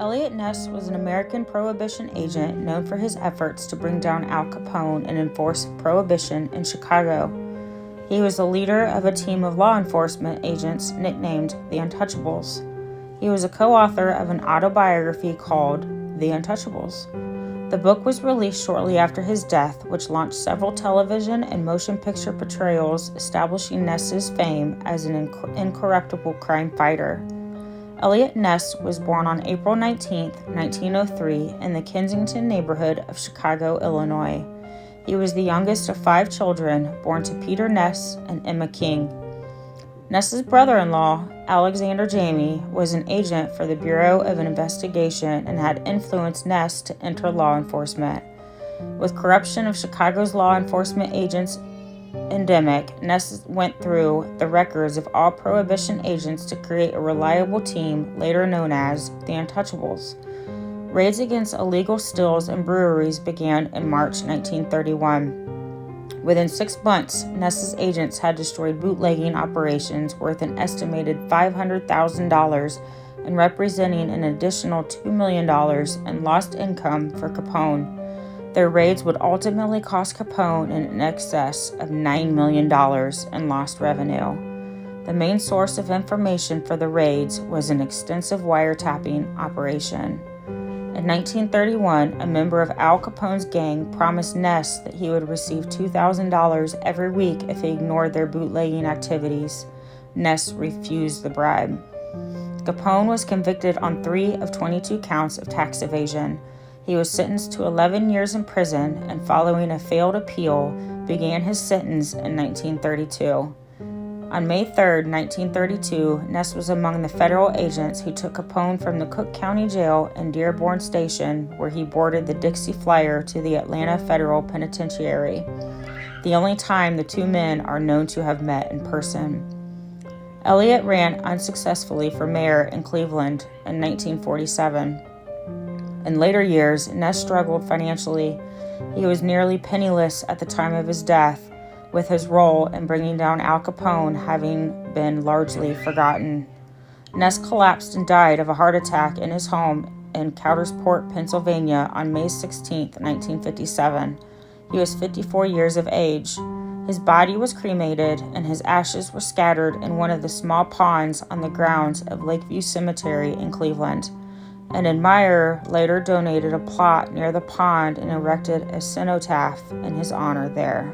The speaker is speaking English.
Elliot Ness was an American Prohibition agent known for his efforts to bring down Al Capone and enforce Prohibition in Chicago. He was the leader of a team of law enforcement agents nicknamed the Untouchables. He was a co-author of an autobiography called The Untouchables. The book was released shortly after his death, which launched several television and motion picture portrayals, establishing Ness's fame as an incorruptible crime fighter. Eliot Ness was born on April 19, 1903, in the Kensington neighborhood of Chicago, Illinois. He was the youngest of 5 children, born to Peter Ness and Emma King. Ness's brother-in-law, Alexander Jamie, was an agent for the Bureau of Investigation and had influenced Ness to enter law enforcement. With corruption of Chicago's law enforcement agents endemic, Ness went through the records of all Prohibition agents to create a reliable team, later known as the Untouchables. Raids against illegal stills and breweries began in March 1931. Within 6 months, Ness's agents had destroyed bootlegging operations worth an estimated $500,000 and representing an additional $2 million in lost income for Capone. Their raids would ultimately cost Capone in excess of $9 million in lost revenue. The main source of information for the raids was an extensive wiretapping operation. In 1931, a member of Al Capone's gang promised Ness that he would receive $2,000 every week if he ignored their bootlegging activities. Ness refused the bribe. Capone was convicted on 3 of 22 counts of tax evasion. He was sentenced to 11 years in prison and, following a failed appeal, began his sentence in 1932. On May 3, 1932, Ness was among the federal agents who took Capone from the Cook County Jail in Dearborn Station, where he boarded the Dixie Flyer to the Atlanta Federal Penitentiary, the only time the two men are known to have met in person. Elliot ran unsuccessfully for mayor in Cleveland in 1947. In later years, Ness struggled financially. He was nearly penniless at the time of his death, with his role in bringing down Al Capone having been largely forgotten. Ness collapsed and died of a heart attack in his home in Coudersport, Pennsylvania on May 16, 1957. He was 54 years of age. His body was cremated and his ashes were scattered in one of the small ponds on the grounds of Lakeview Cemetery in Cleveland. An admirer later donated a plot near the pond and erected a cenotaph in his honor there.